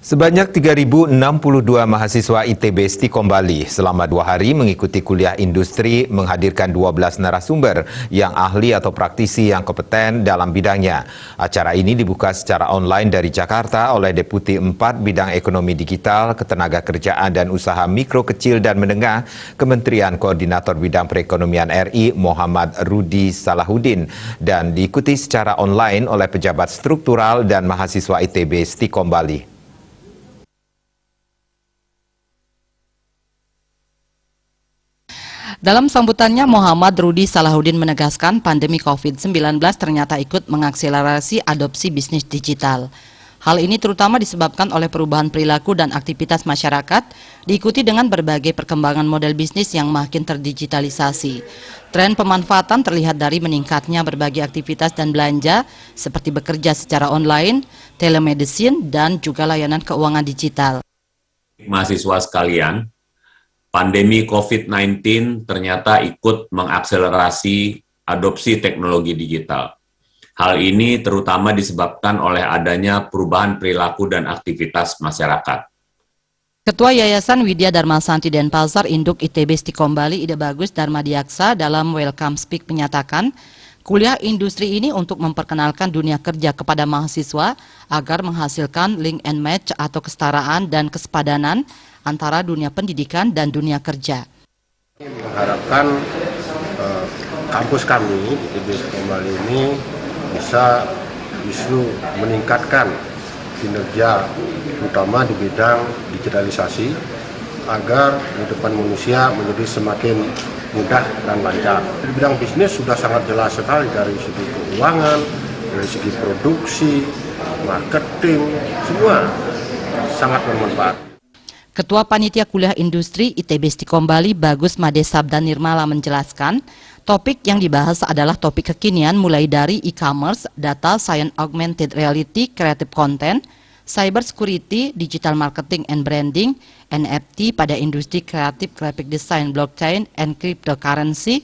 Sebanyak 3.062 mahasiswa ITB Stikom Bali selama 2 hari mengikuti kuliah industri menghadirkan 12 narasumber yang ahli atau praktisi yang kompeten dalam bidangnya. Acara ini dibuka secara online dari Jakarta oleh Deputi 4 Bidang Ekonomi Digital, Ketenagakerjaan dan Usaha Mikro Kecil dan Menengah, Kementerian Koordinator Bidang Perekonomian RI Muhammad Rudi Salahuddin dan diikuti secara online oleh pejabat struktural dan mahasiswa ITB Stikom Bali. Dalam sambutannya, Muhammad Rudi Salahuddin menegaskan pandemi COVID-19 ternyata ikut mengakselerasi adopsi bisnis digital. Hal ini terutama disebabkan oleh perubahan perilaku dan aktivitas masyarakat, diikuti dengan berbagai perkembangan model bisnis yang makin terdigitalisasi. Tren pemanfaatan terlihat dari meningkatnya berbagai aktivitas dan belanja, seperti bekerja secara online, telemedicine, dan juga layanan keuangan digital. Mahasiswa sekalian, pandemi COVID-19 ternyata ikut mengakselerasi adopsi teknologi digital. Hal ini terutama disebabkan oleh adanya perubahan perilaku dan aktivitas masyarakat. Ketua Yayasan Widya Dharmasanti Denpasar Induk ITB Stikom Bali Ide Bagus Darmadiaksa dalam Welcome Speak menyatakan, kuliah industri ini untuk memperkenalkan dunia kerja kepada mahasiswa agar menghasilkan link and match atau kesetaraan dan kesepadanan antara dunia pendidikan dan dunia kerja. Mengharapkan kampus kami di ITB Stikom Bali ini bisa justru meningkatkan kinerja terutama di bidang digitalisasi agar kehidupan manusia menjadi semakin mudah dan lancar. Di bidang bisnis sudah sangat jelas sekali dari segi keuangan, dari segi produksi, marketing, semua sangat bermanfaat. Ketua Panitia Kuliah Industri ITB Stikom Bali Bagus Made Sabda Nirmala menjelaskan, topik yang dibahas adalah topik kekinian mulai dari e-commerce, data science augmented reality, creative content, cyber security, digital marketing and branding, NFT pada industri kreatif, graphic design, blockchain, and cryptocurrency,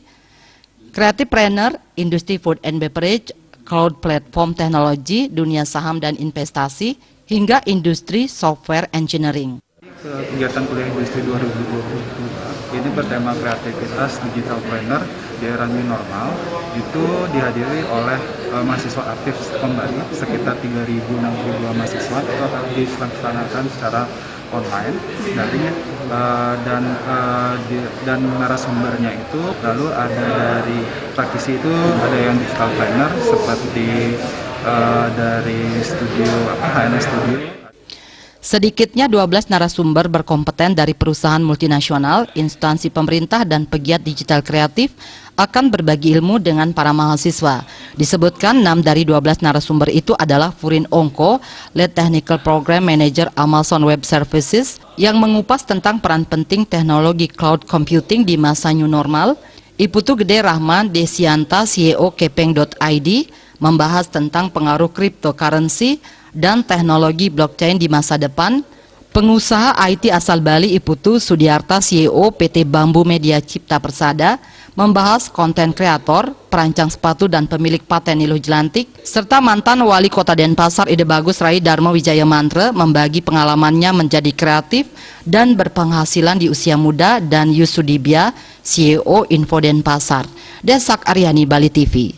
creative planner, industri food and beverage, cloud platform teknologi, dunia saham dan investasi, hingga industri software engineering. Kegiatan kuliah industri 2022 ini bertema kreativitas digital planner di era new normal, itu dihadiri oleh mahasiswa aktif Stikom Bali sekitar 3.062 mahasiswa. Itu akan dilaksanakan secara online daring, dan narasumbernya itu lalu ada dari praktisi itu ada yang digital planner seperti dari studio HNS Studio. Sedikitnya 12 narasumber berkompeten dari perusahaan multinasional, instansi pemerintah, dan pegiat digital kreatif akan berbagi ilmu dengan para mahasiswa. Disebutkan 6 dari 12 narasumber itu adalah Furin Ongko, Lead Technical Program Manager Amazon Web Services, yang mengupas tentang peran penting teknologi cloud computing di masa new normal. Iputu Gede Rahman Desianta, CEO Kepeng.id, membahas tentang pengaruh cryptocurrency dan teknologi blockchain di masa depan. Pengusaha IT asal Bali Iputu Sudiarta, CEO PT Bambu Media Cipta Persada, membahas konten kreator, perancang sepatu dan pemilik paten Niluh Jelantik, serta mantan Wali Kota Denpasar Ide Bagus Rai Dharma Wijaya Mantra membagi pengalamannya menjadi kreatif dan berpenghasilan di usia muda, dan Yusudibia, CEO Info Denpasar. Desak Aryani, Bali TV.